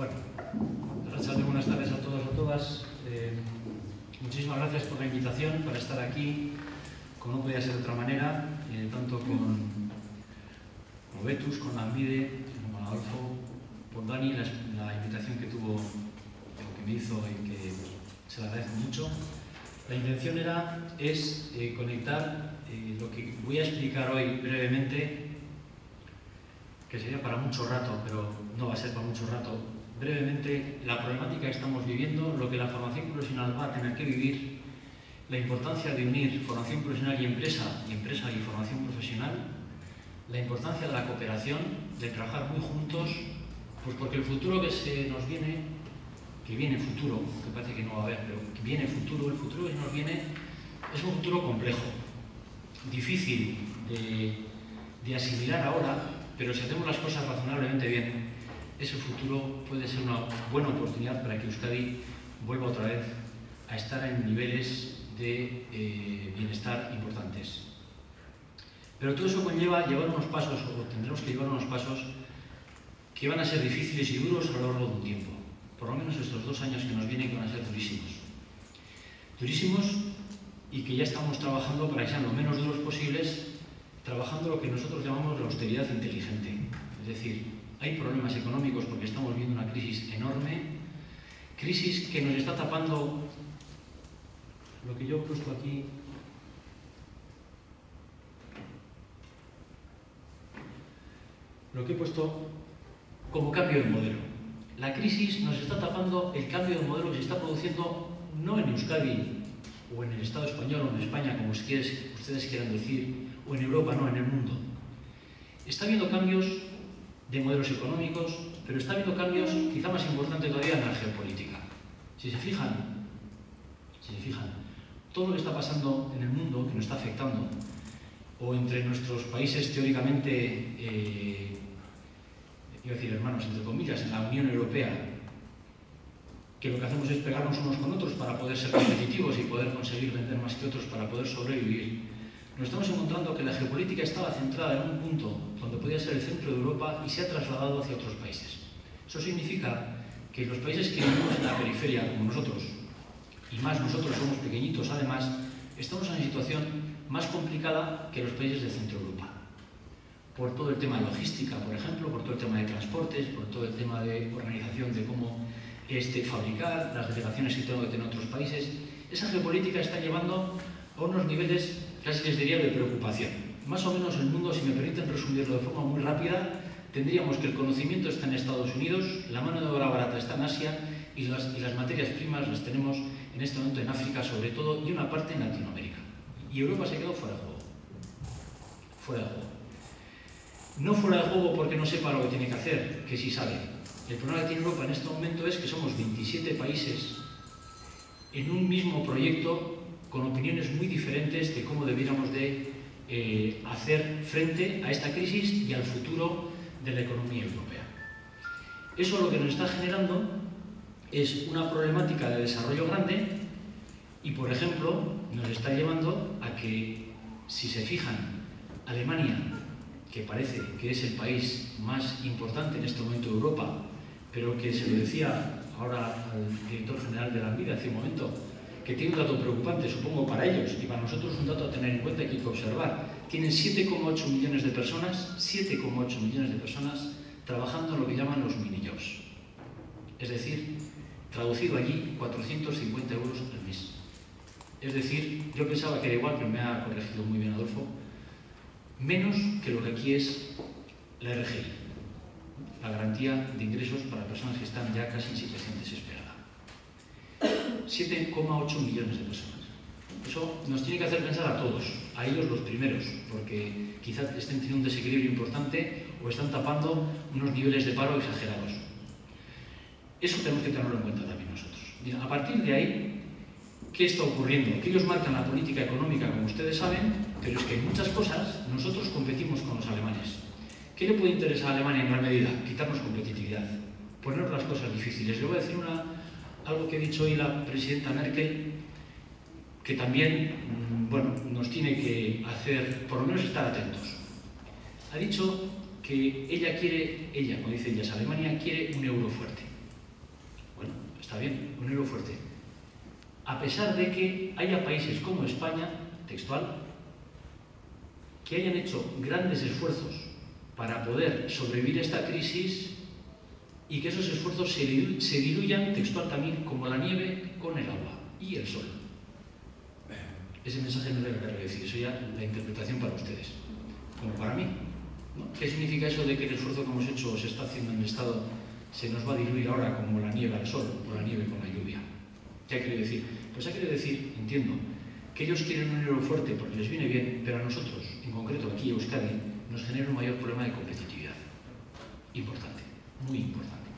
Bueno, buenas tardes a todos y a todas. Muchísimas gracias por la invitación para estar aquí, como no podía ser de otra manera, tanto con Betus, con Lanbide, con Adolfo, por Dani, la invitación que tuvo, que me hizo y que se le agradece mucho. La intención es conectar lo que voy a explicar hoy brevemente, que sería para mucho rato, pero no va a ser para mucho rato. Brevemente, la problemática que estamos viviendo, lo que la formación profesional va a tener que vivir, la importancia de unir formación profesional y empresa y formación profesional, la importancia de la cooperación, de trabajar muy juntos, pues porque el futuro que se nos viene, que viene futuro, que parece que no va a haber, pero que viene futuro, el futuro que nos viene es un futuro complejo, difícil de asimilar ahora, pero si hacemos las cosas razonablemente bien, ese futuro puede ser una buena oportunidad para que Euskadi vuelva otra vez a estar en niveles de bienestar importantes. Pero todo eso conlleva llevar unos pasos, o tendremos que llevar unos pasos que van a ser difíciles y duros a lo largo de un tiempo. Por lo menos estos 2 años que nos vienen, que van a ser durísimos. Durísimos y que ya estamos trabajando para que sean lo menos duros posibles, trabajando lo que nosotros llamamos la austeridad inteligente. Es decir, hay problemas económicos porque estamos viendo una crisis enorme, crisis que nos está tapando lo que yo he puesto aquí. Lo que he puesto como cambio de modelo. La crisis nos está tapando el cambio de modelo que se está produciendo no en Euskadi o en el Estado español o en España, como ustedes quieran decir, o en Europa, no, en el mundo. Está habiendo cambios de modelos económicos, pero está habiendo cambios quizá más importantes todavía en la geopolítica. Si se fijan, todo lo que está pasando en el mundo, que nos está afectando, o entre nuestros países teóricamente, iba a decir hermanos, entre comillas, en la Unión Europea, que lo que hacemos es pegarnos unos con otros para poder ser competitivos y poder conseguir vender más que otros para poder sobrevivir. Nos estamos encontrando que la geopolítica estaba centrada en un punto donde podía ser el centro de Europa y se ha trasladado hacia otros países. Eso significa que los países que vivimos en la periferia, como nosotros, y más nosotros somos pequeñitos además, estamos en una situación más complicada que los países del centro de Europa. Por todo el tema de logística, por ejemplo, por todo el tema de transportes, por todo el tema de organización de cómo fabricar, las delegaciones que tengo que tener en otros países. Esa geopolítica está llevando a unos niveles, casi les diría, de preocupación. Más o menos el mundo, si me permiten resumirlo de forma muy rápida, tendríamos que el conocimiento está en Estados Unidos, la mano de obra barata está en Asia y las materias primas las tenemos en este momento en África sobre todo y una parte en Latinoamérica. Y Europa se quedó fuera de juego. Fuera de juego. No fuera de juego porque no sepa lo que tiene que hacer, que sí sabe. El problema que tiene Europa en este momento es que somos 27 países en un mismo proyecto con opiniones muy diferentes de cómo debiéramos de hacer frente a esta crisis y al futuro de la economía europea. Eso lo que nos está generando es una problemática de desarrollo grande y, por ejemplo, nos está llevando a que, si se fijan, Alemania, que parece que es el país más importante en este momento de Europa, pero que se lo decía ahora al director general de Lanbide hace un momento, que tiene un dato preocupante, supongo, para ellos, y para nosotros un dato a tener en cuenta y que hay que observar. Tienen 7,8 millones de personas, 7,8 millones de personas trabajando en lo que llaman los mini-jobs. Es decir, traducido allí, 450 euros al mes. Es decir, yo pensaba que era igual, pero me ha corregido muy bien Adolfo, menos que lo que aquí es la RGI, la garantía de ingresos para personas que están ya casi en situación desesperada. 7,8 millones de personas. Eso nos tiene que hacer pensar a todos, a ellos los primeros, porque quizás estén teniendo un desequilibrio importante o están tapando unos niveles de paro exagerados. Eso tenemos que tenerlo en cuenta también nosotros. A partir de ahí, ¿qué está ocurriendo? Que ellos marcan la política económica, como ustedes saben, pero es que en muchas cosas nosotros competimos con los alemanes. ¿Qué le puede interesar a Alemania en gran medida? Quitarnos competitividad, ponernos las cosas difíciles. Le voy a decir algo que ha dicho hoy la presidenta Merkel, que también nos tiene que hacer, por lo menos estar atentos. Ha dicho que ella quiere, como dice ella, Alemania quiere un euro fuerte. está bien, un euro fuerte. A pesar de que haya países como España, textual, que hayan hecho grandes esfuerzos para poder sobrevivir a esta crisis y que esos esfuerzos se diluyan, textual también, como la nieve con el agua y el sol. Ese mensaje no debe decir, eso ya la interpretación para ustedes, como para mí, ¿no? ¿Qué significa eso de que el esfuerzo que hemos hecho o se está haciendo en el Estado se nos va a diluir ahora como la nieve al sol o la nieve con la lluvia? ¿Qué ha querido decir? Pues ha querido decir, entiendo, que ellos quieren un euro fuerte porque les viene bien, pero a nosotros, en concreto aquí en Euskadi, nos genera un mayor problema de competitividad. Importante, muy importante.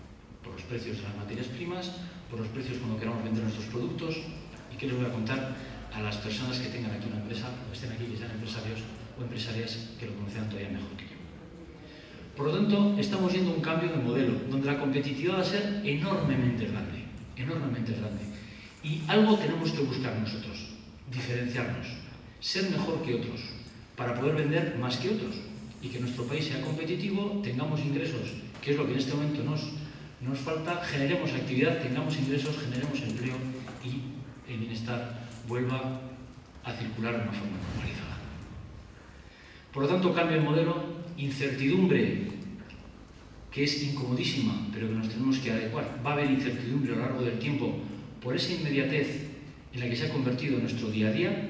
Por los precios de las materias primas, por los precios cuando queramos vender nuestros productos. ¿Y qué les voy a contar a las personas que tengan aquí una empresa, o estén aquí, que sean empresarios o empresarias que lo conozcan todavía mejor que yo? Por lo tanto, estamos yendo a un cambio de modelo, donde la competitividad va a ser enormemente grande, enormemente grande. Y algo tenemos que buscar nosotros, diferenciarnos, ser mejor que otros, para poder vender más que otros, y que nuestro país sea competitivo, tengamos ingresos, que es lo que en este momento nos falta, generemos actividad, tengamos ingresos, generemos empleo y el bienestar vuelva a circular de una forma normalizada. Por lo tanto, cambio de modelo, incertidumbre, que es incomodísima, pero que nos tenemos que adecuar. Va a haber incertidumbre a lo largo del tiempo por esa inmediatez en la que se ha convertido nuestro día a día.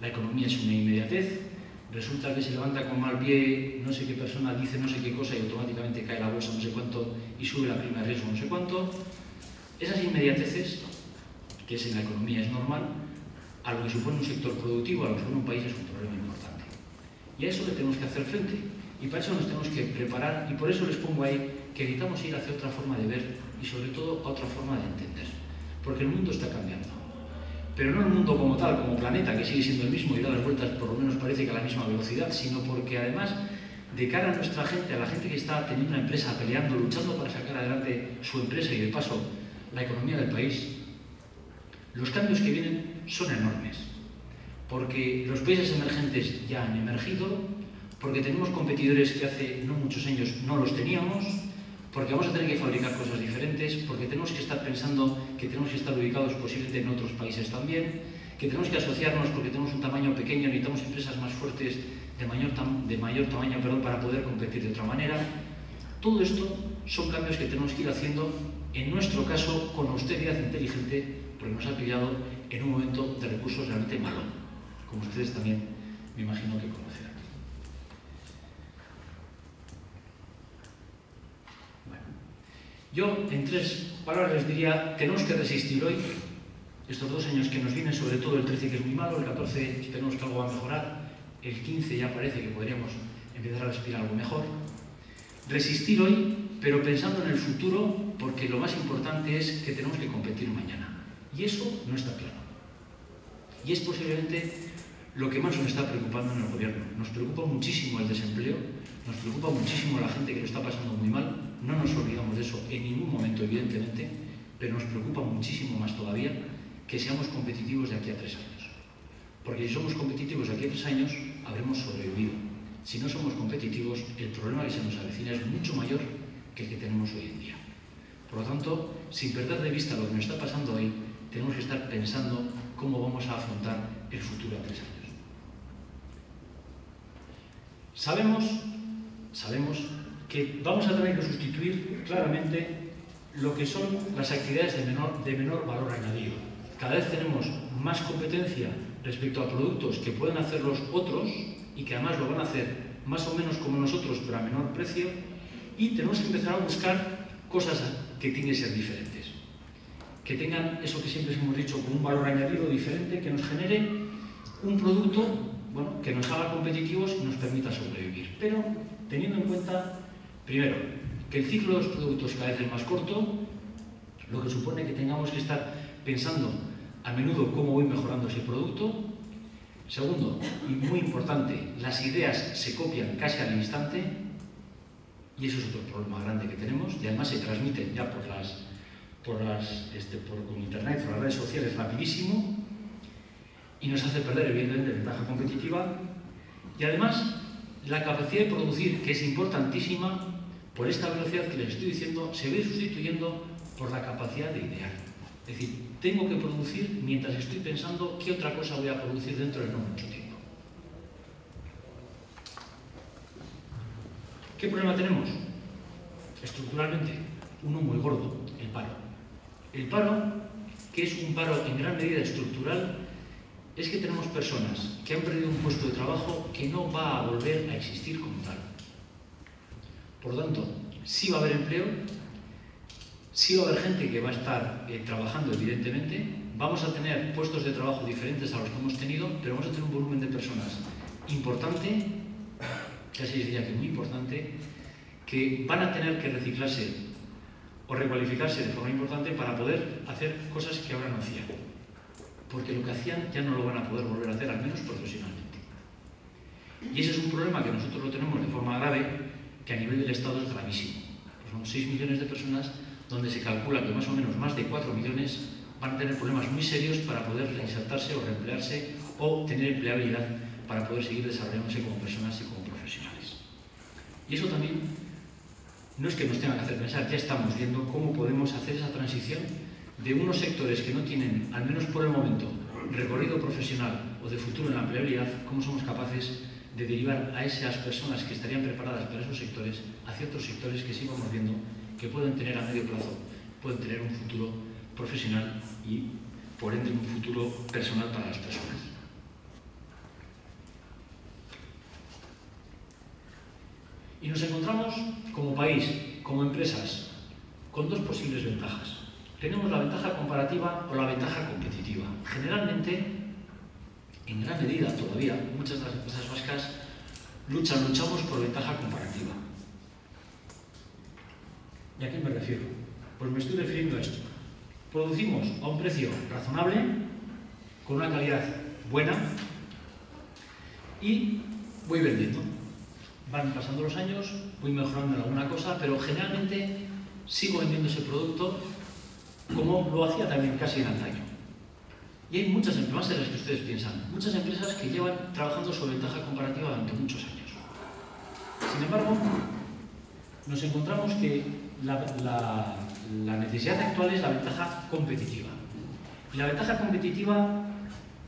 La economía es una inmediatez. Resulta que se levanta con mal pie, no sé qué persona dice no sé qué cosa y automáticamente cae la bolsa no sé cuánto y sube la prima de riesgo no sé cuánto. Esas inmediateces, que es en la economía es normal, a lo que supone un sector productivo, a lo que supone un país, es un problema importante. Y a eso le tenemos que hacer frente. Y para eso nos tenemos que preparar, y por eso les pongo ahí que necesitamos ir hacia otra forma de ver y sobre todo a otra forma de entender. Porque el mundo está cambiando. Pero no el mundo como tal, como planeta, que sigue siendo el mismo y da las vueltas, por lo menos parece que a la misma velocidad, sino porque además, de cara a nuestra gente, a la gente que está teniendo una empresa, peleando, luchando para sacar adelante su empresa y de paso la economía del país, los cambios que vienen son enormes. Porque los países emergentes ya han emergido, porque tenemos competidores que hace no muchos años no los teníamos, porque vamos a tener que fabricar cosas diferentes, porque tenemos que estar pensando que tenemos que estar ubicados posiblemente en otros países también, que tenemos que asociarnos porque tenemos un tamaño pequeño, necesitamos empresas más fuertes de mayor tamaño para poder competir de otra manera. Todo esto son cambios que tenemos que ir haciendo, en nuestro caso, con austeridad inteligente, porque nos ha pillado en un momento de recursos realmente malo, como ustedes también me imagino que conocerán. Yo, en 3 palabras, les diría, tenemos que resistir hoy, estos 2 años que nos vienen, sobre todo el 13, que es muy malo, el 14 esperemos que algo va a mejorar, el 15 ya parece que podríamos empezar a respirar algo mejor. Resistir hoy, pero pensando en el futuro, porque lo más importante es que tenemos que competir mañana. Y eso no está claro. Y es posiblemente lo que más nos está preocupando en el gobierno. Nos preocupa muchísimo el desempleo, nos preocupa muchísimo la gente que lo está pasando muy mal. No nos olvidamos de eso en ningún momento, evidentemente, pero nos preocupa muchísimo más todavía que seamos competitivos de aquí a 3 años. Porque si somos competitivos de aquí a 3 años, habremos sobrevivido. Si no somos competitivos, el problema que se nos avecina es mucho mayor que el que tenemos hoy en día. Por lo tanto, sin perder de vista lo que nos está pasando hoy, tenemos que estar pensando cómo vamos a afrontar el futuro a 3 años. Sabemos que vamos a tener que sustituir claramente lo que son las actividades de menor valor añadido. Cada vez tenemos más competencia respecto a productos que pueden hacer los otros y que además lo van a hacer más o menos como nosotros, pero a menor precio, y tenemos que empezar a buscar cosas que tienen que ser diferentes, que tengan eso que siempre hemos dicho, con un valor añadido diferente, que nos genere un producto que nos haga competitivos y nos permita sobrevivir. Pero teniendo en cuenta, primero, que el ciclo de los productos cada vez es más corto, lo que supone que tengamos que estar pensando a menudo cómo voy mejorando ese producto. Segundo, y muy importante, las ideas se copian casi al instante, y eso es otro problema grande que tenemos, y además se transmiten ya por internet, por las redes sociales rapidísimo, y nos hace perder evidentemente ventaja competitiva, y además la capacidad de producir, que es importantísima, por esta velocidad que les estoy diciendo, se ve sustituyendo por la capacidad de idear. Es decir, tengo que producir mientras estoy pensando qué otra cosa voy a producir dentro de no mucho tiempo. ¿Qué problema tenemos? Estructuralmente, uno muy gordo, el paro. El paro, que es un paro en gran medida estructural, es que tenemos personas que han perdido un puesto de trabajo que no va a volver a existir como tal. Por lo tanto, sí va a haber empleo, sí va a haber gente que va a estar trabajando, evidentemente, vamos a tener puestos de trabajo diferentes a los que hemos tenido, pero vamos a tener un volumen de personas importante, casi diría que muy importante, que van a tener que reciclarse o recualificarse de forma importante para poder hacer cosas que ahora no hacían. Porque lo que hacían ya no lo van a poder volver a hacer, al menos profesionalmente. Y ese es un problema que nosotros lo tenemos de forma grave, que a nivel del Estado es gravísimo. Son 6 millones de personas donde se calcula que más o menos más de 4 millones van a tener problemas muy serios para poder reinsertarse o reemplearse o tener empleabilidad para poder seguir desarrollándose como personas y como profesionales. Y eso también no es que nos tenga que hacer pensar, ya estamos viendo cómo podemos hacer esa transición de unos sectores que no tienen, al menos por el momento, recorrido profesional o de futuro en la empleabilidad, cómo somos capaces de derivar a esas personas que estarían preparadas para esos sectores hacia otros sectores que sí vamos viendo que pueden tener a medio plazo, pueden tener un futuro profesional y, por ende, un futuro personal para las personas. Y nos encontramos como país, como empresas, con dos posibles ventajas. Tenemos la ventaja comparativa o la ventaja competitiva. Generalmente, en gran medida todavía, muchas de las empresas vascas luchamos por ventaja comparativa. ¿Y a qué me refiero? Pues me estoy refiriendo a esto. Producimos a un precio razonable, con una calidad buena, y voy vendiendo. Van pasando los años, voy mejorando en alguna cosa, pero generalmente sigo vendiendo ese producto como lo hacía también casi en antaño. Y hay muchas empresas, más de las que ustedes piensan, muchas empresas que llevan trabajando sobre ventaja comparativa durante muchos años. Sin embargo, nos encontramos que la necesidad actual es la ventaja competitiva. Y la ventaja competitiva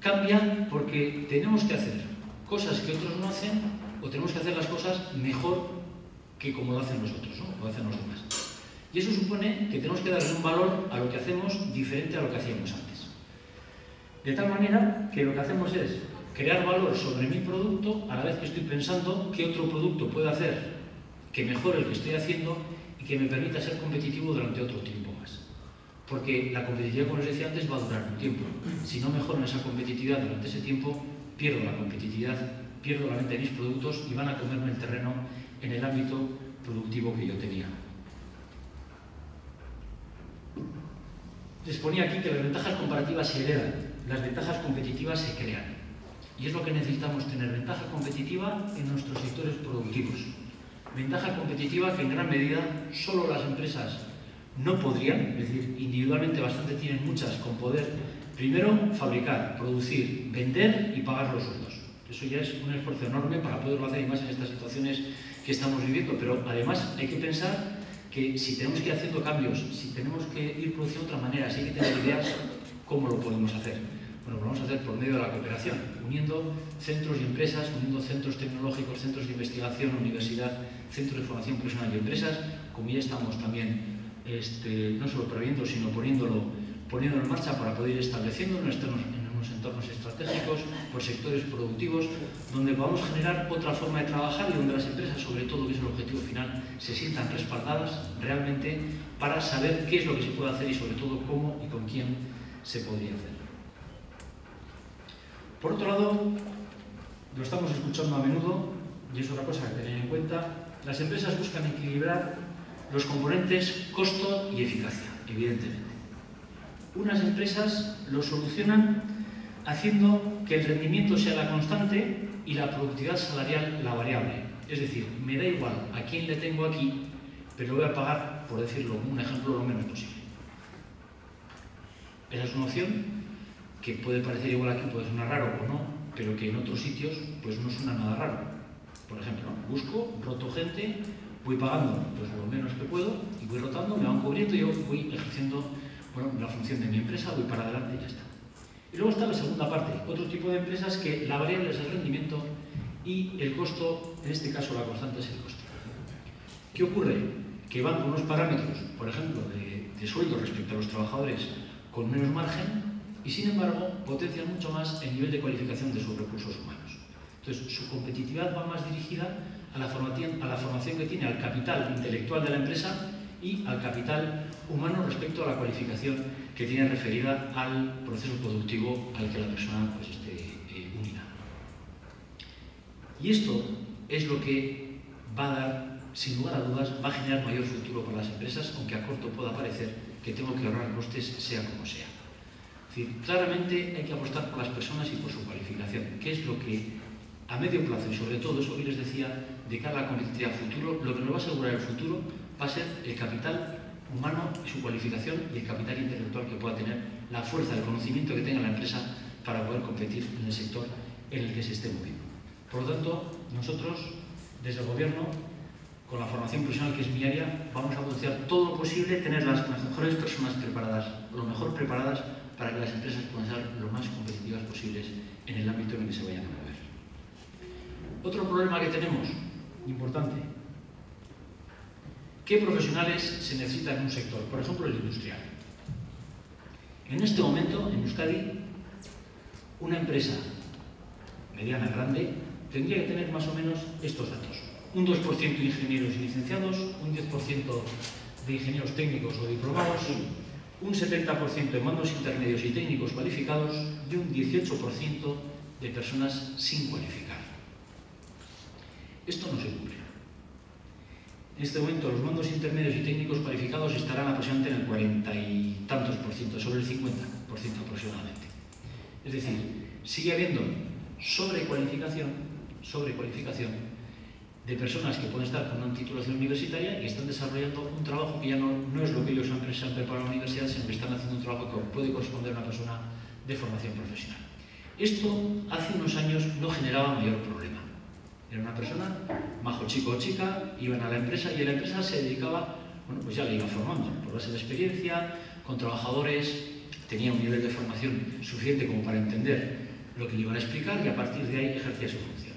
cambia porque tenemos que hacer cosas que otros no hacen o tenemos que hacer las cosas mejor que como lo hacen nosotros, ¿no? Lo hacen los demás. Y eso supone que tenemos que darle un valor a lo que hacemos diferente a lo que hacíamos antes. De tal manera que lo que hacemos es crear valor sobre mi producto a la vez que estoy pensando qué otro producto puedo hacer que mejore el que estoy haciendo y que me permita ser competitivo durante otro tiempo más. Porque la competitividad, como les decía antes, va a durar un tiempo. Si no mejoro en esa competitividad durante ese tiempo, pierdo la competitividad, pierdo la venta de mis productos y van a comerme el terreno en el ámbito productivo que yo tenía. Les ponía aquí que las ventajas comparativas se heredan, las ventajas competitivas se crean. Y es lo que necesitamos tener, ventaja competitiva en nuestros sectores productivos. Ventaja competitiva que en gran medida solo las empresas no podrían, es decir, individualmente bastante tienen muchas con poder, primero, fabricar, producir, vender y pagar los sueldos. Eso ya es un esfuerzo enorme para poderlo hacer y más en estas situaciones que estamos viviendo, pero además hay que pensar que si tenemos que ir haciendo cambios, si tenemos que ir produciendo de otra manera, si hay que tener ideas, ¿cómo lo podemos hacer? Bueno, lo vamos a hacer por medio de la cooperación, uniendo centros y empresas, uniendo centros tecnológicos, centros de investigación, universidad, centros de formación profesional y empresas, como ya estamos también no solo previendo, sino poniéndolo en marcha para poder ir estableciendo en unos entornos estratégicos, por sectores productivos, donde podamos generar otra forma de trabajar y donde las empresas, sobre todo, que es el objetivo final, se sientan respaldadas realmente para saber qué es lo que se puede hacer y, sobre todo, cómo y con quién se podría hacer. Por otro lado, lo estamos escuchando a menudo, y es otra cosa que tener en cuenta, las empresas buscan equilibrar los componentes costo y eficacia, evidentemente. Unas empresas lo solucionan haciendo que el rendimiento sea la constante y la productividad salarial la variable. Es decir, me da igual a quién le tengo aquí, pero lo voy a pagar, por decirlo como un ejemplo, lo menos posible. Esa es una opción que puede parecer igual aquí, puede sonar raro o no, pero que en otros sitios pues no suena nada raro. Por ejemplo, busco, roto gente voy pagando pues, lo menos que puedo y voy rotando, me van cubriendo y yo voy ejerciendo la función de mi empresa, voy para adelante y ya está. Y luego está la segunda parte, otro tipo de empresas que la variable es el rendimiento y el costo, en este caso la constante es el coste. ¿Qué ocurre? Que van con unos parámetros, por ejemplo, de sueldo respecto a los trabajadores con menos margen y, sin embargo, potencian mucho más el nivel de cualificación de sus recursos humanos. Entonces, su competitividad va más dirigida a la formación que tiene al capital intelectual de la empresa y al capital humano respecto a la cualificación que tiene referida al proceso productivo al que la persona pues, esté unida. Y esto es lo que va a dar, sin lugar a dudas, va a generar mayor futuro para las empresas, aunque a corto pueda parecer que tengo que ahorrar costes sea como sea. Es decir, claramente hay que apostar por las personas y por su cualificación, que es lo que a medio plazo y sobre todo eso que les decía de cara a la competitividad futuro, lo que nos va a asegurar el futuro va a ser el capital humano y su cualificación y el capital intelectual que pueda tener, la fuerza, el conocimiento que tenga la empresa para poder competir en el sector en el que se esté moviendo. Por lo tanto, nosotros, desde el Gobierno, con la formación profesional que es mi área, vamos a potenciar todo lo posible, tener las mejores personas preparadas, lo mejor preparadas para que las empresas puedan ser lo más competitivas posibles en el ámbito en el que se vayan a mover. Otro problema que tenemos, importante, ¿qué profesionales se necesitan en un sector? Por ejemplo, el industrial. En este momento, en Euskadi, una empresa mediana, grande, tendría que tener más o menos estos datos. Un 2% de ingenieros y licenciados, un 10% de ingenieros técnicos o diplomados, un 70% de mandos intermedios y técnicos cualificados y un 18% de personas sin cualificar. Esto no se cumple. En este momento los mandos intermedios y técnicos cualificados estarán aproximadamente en el 40 y tantos por ciento, sobre el 50% aproximadamente. Es decir, sigue habiendo sobrecualificación de personas que pueden estar con una titulación universitaria y están desarrollando un trabajo que ya no es lo que ellos se han preparado en la universidad, sino que están haciendo un trabajo que puede corresponder a una persona de formación profesional. Esto hace unos años no generaba mayor problema. Era una persona, majo chico o chica, iban a la empresa y en la empresa se dedicaba, bueno, pues ya le iba formando, por base de experiencia, con trabajadores, tenía un nivel de formación suficiente como para entender lo que le iban a explicar y a partir de ahí ejercía su función.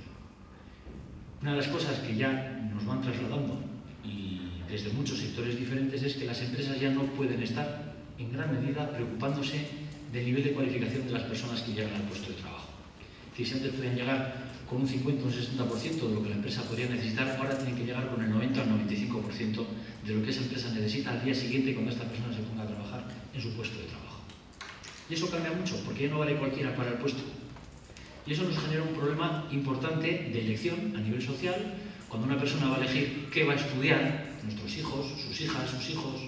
Una de las cosas que ya nos van trasladando y desde muchos sectores diferentes es que las empresas ya no pueden estar en gran medida preocupándose del nivel de cualificación de las personas que llegan al puesto de trabajo. Si antes podían llegar con un 50 o un 60% de lo que la empresa podría necesitar, ahora tienen que llegar con el 90 al 95% de lo que esa empresa necesita al día siguiente cuando esta persona se ponga a trabajar en su puesto de trabajo. Y eso cambia mucho, porque ya no vale cualquiera para el puesto. Y eso nos genera un problema importante de elección a nivel social, cuando una persona va a elegir qué va a estudiar, nuestros hijos, sus hijas, sus hijos,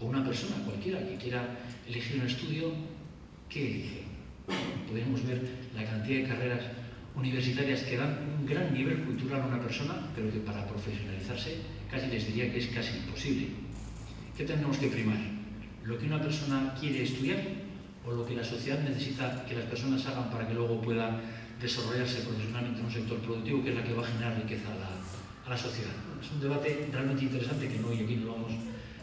o una persona cualquiera que quiera elegir un estudio, ¿qué elige? Podríamos ver la cantidad de carreras universitarias que dan un gran nivel cultural a una persona, pero que para profesionalizarse casi les diría que es casi imposible. ¿Qué tenemos que primar? ¿Lo que una persona quiere estudiar o lo que la sociedad necesita que las personas hagan para que luego pueda desarrollarse profesionalmente en un sector productivo que es la que va a generar riqueza a la sociedad? Es un debate realmente interesante que no hoy aquí no lo vamos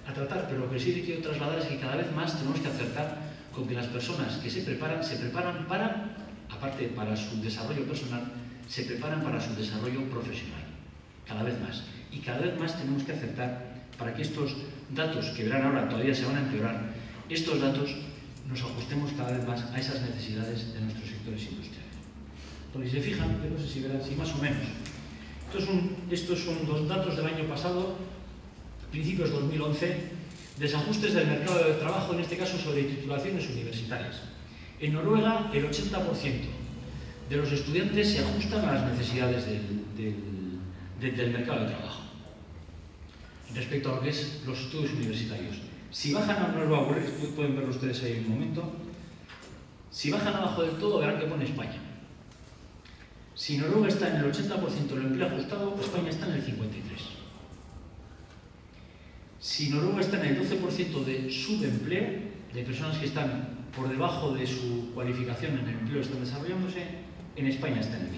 a tratar, pero lo que sí le quiero trasladar es que cada vez más tenemos que acertar con que las personas que se preparan para, aparte para su desarrollo personal, se preparan para su desarrollo profesional, cada vez más. Y cada vez más tenemos que acertar para que estos datos, que verán ahora todavía se van a empeorar, estos datos nos ajustemos cada vez más a esas necesidades de nuestros sectores industriales. Porque si se fijan, yo no sé si verán, si más o menos. Estos son dos datos del año pasado, principios de 2011, desajustes del mercado de trabajo, en este caso sobre titulaciones universitarias. En Noruega, el 80% de los estudiantes se ajustan a las necesidades del mercado de trabajo respecto a lo que es los estudios universitarios. Si bajan a Noruega, pueden verlo ustedes ahí un momento, si bajan abajo del todo, verán que pone España. Si Noruega está en el 80% del empleo ajustado, España está en el 53%. Si Noruega está en el 12% de subempleo, de personas que están por debajo de su cualificación en el empleo están desarrollándose, en España está en el 26%.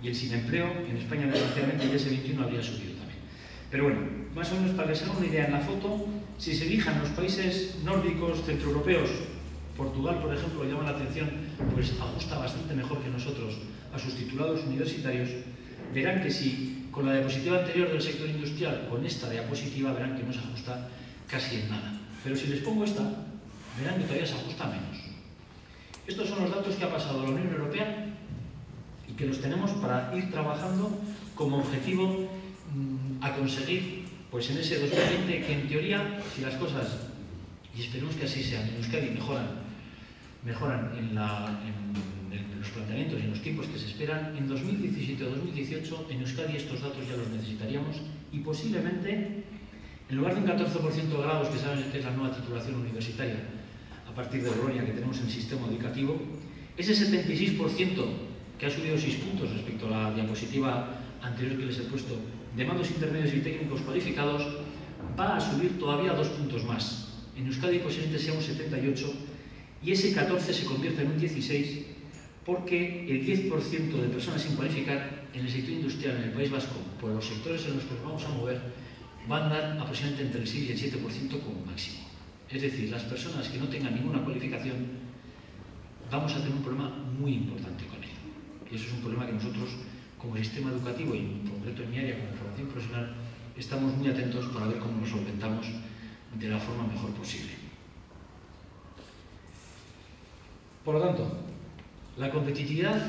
Y el sin empleo, en España desgraciadamente ya ese 21 habría subido también. Pero bueno, más o menos para que se hagan una idea en la foto, si se fijan los países nórdicos, centroeuropeos, Portugal, por ejemplo, llama la atención, pues ajusta bastante mejor que nosotros a sus titulados universitarios. Verán que si con la diapositiva anterior del sector industrial, con esta diapositiva, verán que no se ajusta casi en nada. Pero si les pongo esta, verán que todavía se ajusta menos. Estos son los datos que ha pasado la Unión Europea y que los tenemos para ir trabajando como objetivo a conseguir, pues en ese 2020, que en teoría, si las cosas, y esperemos que así sean, en Euskadi mejoran en los planteamientos y en los tiempos que se esperan, en 2017 o 2018 en Euskadi estos datos ya los necesitaríamos y posiblemente, en lugar de un 14% de grados, que saben que es la nueva titulación universitaria a partir de Bolonia que tenemos en el sistema educativo, ese 76% que ha subido 6 puntos respecto a la diapositiva anterior que les he puesto, de mandos intermedios y técnicos cualificados, va a subir todavía 2 puntos más. En Euskadi posiblemente sea un 78 y ese 14 se convierte en un 16 porque el 10% de personas sin cualificar en el sector industrial en el País Vasco, por los sectores en los que nos vamos a mover, van a dar aproximadamente entre el 6 y el 7% como máximo. Es decir, las personas que no tengan ninguna cualificación, vamos a tener un problema muy importante con ello. Y eso es un problema que nosotros, como sistema educativo y en concreto en mi área como formación profesional, estamos muy atentos para ver cómo nos solventamos de la forma mejor posible. Por lo tanto, la competitividad,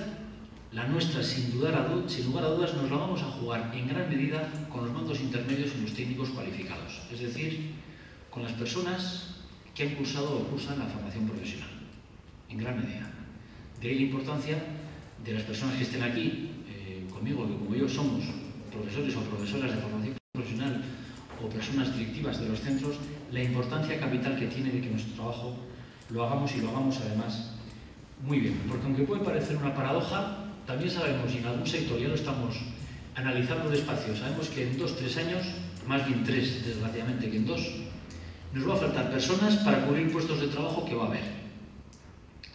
la nuestra, sin lugar a dudas, nos la vamos a jugar en gran medida con los mandos intermedios y los técnicos cualificados, es decir, con las personas que han cursado o cursan la formación profesional, en gran medida. De ahí la importancia de las personas que estén aquí conmigo, que como yo somos profesores o profesoras de formación profesional o personas directivas de los centros, la importancia capital que tiene de que nuestro trabajo lo hagamos y lo hagamos además muy bien. Porque aunque puede parecer una paradoja, también sabemos, y en algún sector ya lo estamos analizando despacio, sabemos que en 2-3 años, más bien 3 desgraciadamente que en 2, nos va a faltar personas para cubrir puestos de trabajo que va a haber.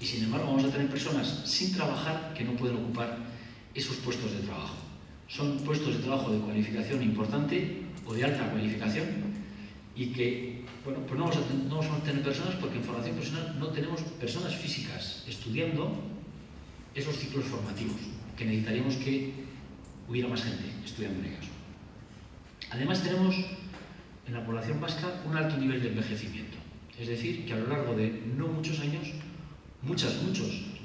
Y sin embargo vamos a tener personas sin trabajar que no pueden ocupar esos puestos de trabajo. Son puestos de trabajo de cualificación importante o de alta cualificación y que, bueno, pues no vamos a tener personas porque en formación profesional no tenemos personas físicas estudiando esos ciclos formativos, que necesitaríamos que hubiera más gente estudiando en ellos. Además tenemos en la población vasca un alto nivel de envejecimiento, es decir, que a lo largo de no muchos años, muchos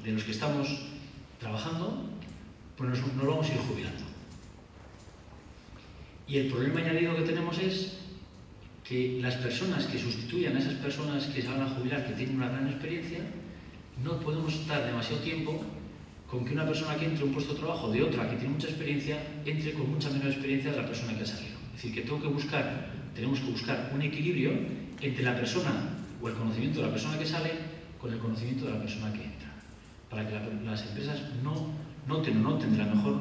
de los que estamos trabajando, pues nos vamos a ir jubilando. Y el problema añadido que tenemos es que las personas que sustituyan a esas personas que se van a jubilar, que tienen una gran experiencia, no podemos estar demasiado tiempo con que una persona que entre a un puesto de trabajo de otra que tiene mucha experiencia, entre con mucha menor experiencia de la persona que ha salido. Es decir, que tenemos que buscar un equilibrio entre la persona o el conocimiento de la persona que sale con el conocimiento de la persona que entra, para que las empresas noten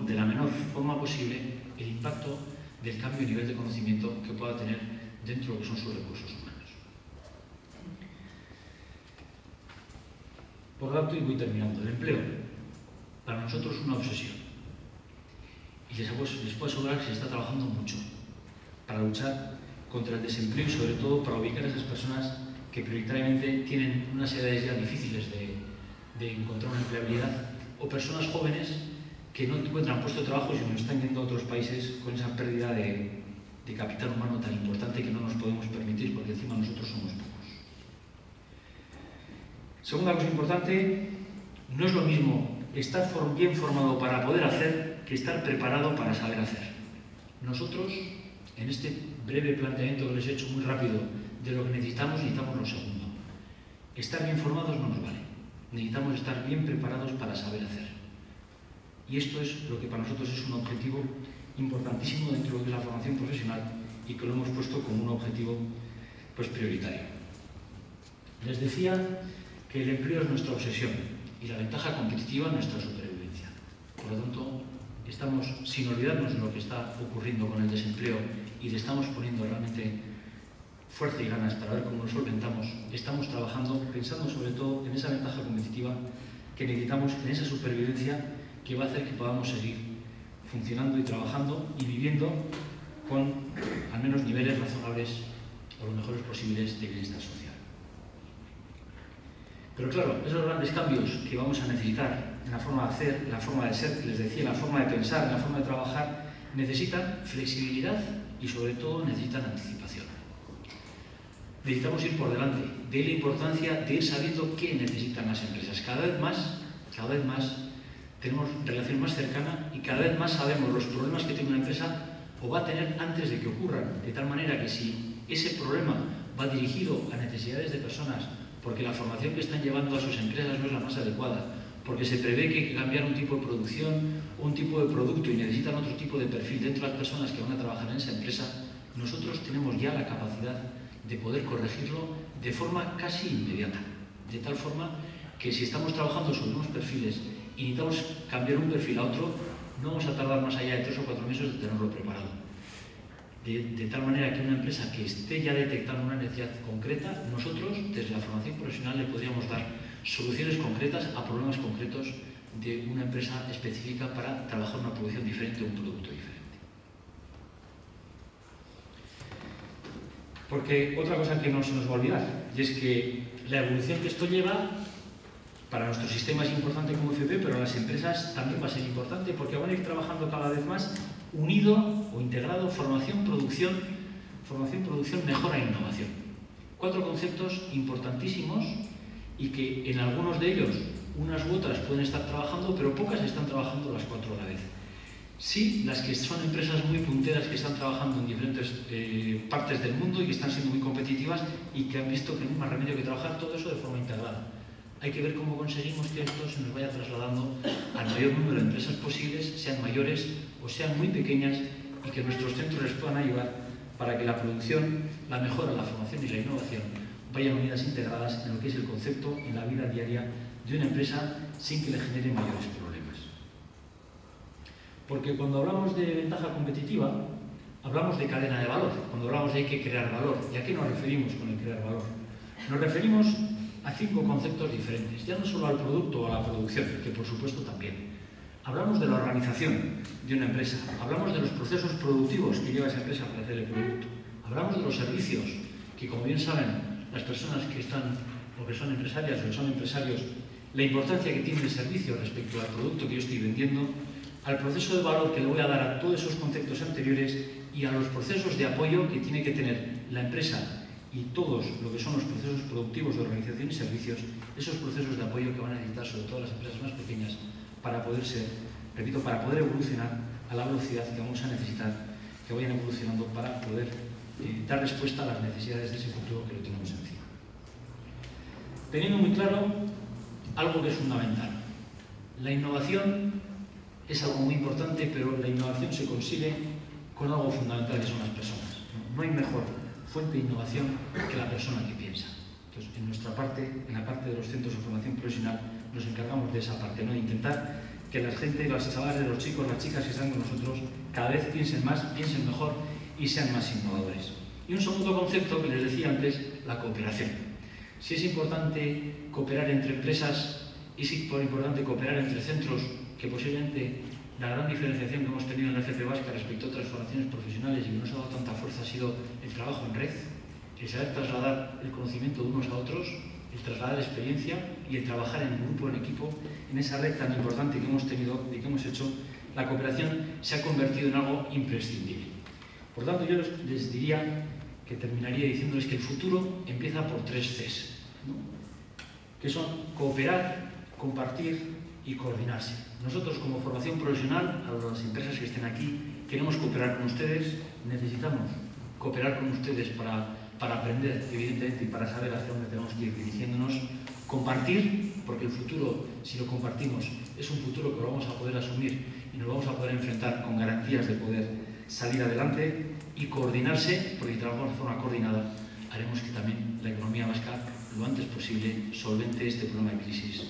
de la menor forma posible el impacto del cambio de nivel de conocimiento que pueda tener dentro de lo que son sus recursos humanos. Por lo tanto, y voy terminando, el empleo para nosotros es una obsesión. Y les puedo asegurar que se está trabajando mucho para luchar contra el desempleo y sobre todo para ubicar a esas personas que prioritariamente tienen unas edades ya difíciles de encontrar una empleabilidad, o personas jóvenes que no encuentran puesto de trabajo y se nos están yendo a otros países con esa pérdida de capital humano tan importante que no nos podemos permitir porque encima nosotros somos pocos. Segunda cosa importante, no es lo mismo estar bien formado para poder hacer que estar preparado para saber hacer. Nosotros, en este breve planteamiento que les he hecho muy rápido de lo que necesitamos lo segundo. Estar bien formados no nos vale. Necesitamos estar bien preparados para saber hacer. Y esto es lo que para nosotros es un objetivo importantísimo dentro de lo que es la formación profesional y que lo hemos puesto como un objetivo pues, prioritario. Les decía que el empleo es nuestra obsesión y la ventaja competitiva nuestra supervivencia. Por lo tanto, estamos, sin olvidarnos de lo que está ocurriendo con el desempleo y le estamos poniendo realmente fuerza y ganas para ver cómo lo solventamos, estamos trabajando pensando sobre todo en esa ventaja competitiva que necesitamos, en esa supervivencia que va a hacer que podamos seguir funcionando y trabajando y viviendo con al menos niveles razonables o los mejores posibles de bienestar social. Pero claro, esos grandes cambios que vamos a necesitar en la forma de hacer, en la forma de ser, que les decía, en la forma de pensar, en la forma de trabajar, necesitan flexibilidad y sobre todo necesitan anticipación. Necesitamos ir por delante, de la importancia de ir sabiendo qué necesitan las empresas. Cada vez más tenemos relación más cercana y cada vez más sabemos los problemas que tiene una empresa o va a tener antes de que ocurran, de tal manera que si ese problema va dirigido a necesidades de personas, porque la formación que están llevando a sus empresas no es la más adecuada, porque se prevé que hay que cambiar un tipo de producción o un tipo de producto y necesitan otro tipo de perfil dentro de las personas que van a trabajar en esa empresa, nosotros tenemos ya la capacidad de poder corregirlo de forma casi inmediata, de tal forma que si estamos trabajando sobre unos perfiles y necesitamos cambiar un perfil a otro, no vamos a tardar más allá de 3 o 4 meses de tenerlo preparado. De tal manera que una empresa que esté ya detectando una necesidad concreta, nosotros desde la formación profesional le podríamos dar soluciones concretas a problemas concretos de una empresa específica para trabajar una producción diferente o un producto diferente. Porque otra cosa que no se nos va a olvidar, y es que la evolución que esto lleva, para nuestro sistema es importante como FP, pero las empresas también va a ser importante porque van a ir trabajando cada vez más unido o integrado formación, producción, mejora e innovación. 4 conceptos importantísimos y que en algunos de ellos unas u otras pueden estar trabajando, pero pocas están trabajando las 4 a la vez. Sí, las que son empresas muy punteras que están trabajando en diferentes partes del mundo y que están siendo muy competitivas y que han visto que no hay más remedio que trabajar todo eso de forma integrada. Hay que ver cómo conseguimos que esto se nos vaya trasladando al mayor número de empresas posibles, sean mayores o sean muy pequeñas, y que nuestros centros les puedan ayudar para que la producción, la mejora, la formación y la innovación vayan unidas e integradas en lo que es el concepto en la vida diaria de una empresa sin que le genere mayores problemas. Porque cuando hablamos de ventaja competitiva, hablamos de cadena de valor, cuando hablamos de hay que crear valor. ¿Y a qué nos referimos con el crear valor? Nos referimos a 5 conceptos diferentes, ya no solo al producto o a la producción, que por supuesto también. Hablamos de la organización de una empresa, hablamos de los procesos productivos que lleva esa empresa para hacer el producto, hablamos de los servicios, que como bien saben las personas que están o que son empresarias o que son empresarios, la importancia que tiene el servicio respecto al producto que yo estoy vendiendo, al proceso de valor que le voy a dar a todos esos conceptos anteriores y a los procesos de apoyo que tiene que tener la empresa y todos lo que son los procesos productivos de organización y servicios, esos procesos de apoyo que van a necesitar sobre todo las empresas más pequeñas para poder ser, repito, para poder evolucionar a la velocidad que vamos a necesitar, que vayan evolucionando para poder dar respuesta a las necesidades de ese futuro que lo tenemos encima. Teniendo muy claro algo que es fundamental. La innovación es algo muy importante, pero la innovación se consigue con algo fundamental que son las personas. No hay mejor fuente de innovación que la persona que piensa. Entonces, en nuestra parte, en la parte de los centros de formación profesional, nos encargamos de esa parte, ¿no? De intentar que la gente, los chavales, los chicos, las chicas que están con nosotros, cada vez piensen más, piensen mejor y sean más innovadores. Y un segundo concepto que les decía antes, la cooperación. Si es importante cooperar entre empresas, es importante cooperar entre centros, que posiblemente la gran diferenciación que hemos tenido en la FP Vasca respecto a otras formaciones profesionales y que nos ha dado tanta fuerza ha sido el trabajo en red, el saber trasladar el conocimiento de unos a otros, el trasladar experiencia y el trabajar en grupo, en equipo, en esa red tan importante que hemos tenido y que hemos hecho. La cooperación se ha convertido en algo imprescindible. Por tanto, yo les diría que terminaría diciéndoles que el futuro empieza por 3 Cs, ¿no? Que son cooperar, compartir y coordinarse. Nosotros, como formación profesional, a las empresas que estén aquí, queremos cooperar con ustedes, necesitamos cooperar con ustedes para aprender, evidentemente, y para saber hacia dónde tenemos que ir dirigiéndonos. Compartir, porque el futuro, si lo compartimos, es un futuro que lo vamos a poder asumir y nos vamos a poder enfrentar con garantías de poder salir adelante. Y coordinarse, porque si trabajamos de forma coordinada, haremos que también la economía vasca, lo antes posible, solvente este problema de crisis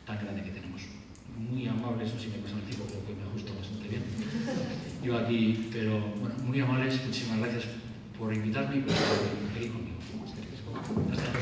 tan grande que tenemos. Muy amables, eso sí me pasa el tiempo, creo que me ajusto bastante bien. Yo aquí, pero bueno, muy amables, muchísimas gracias por invitarme y por estar aquí conmigo. Hasta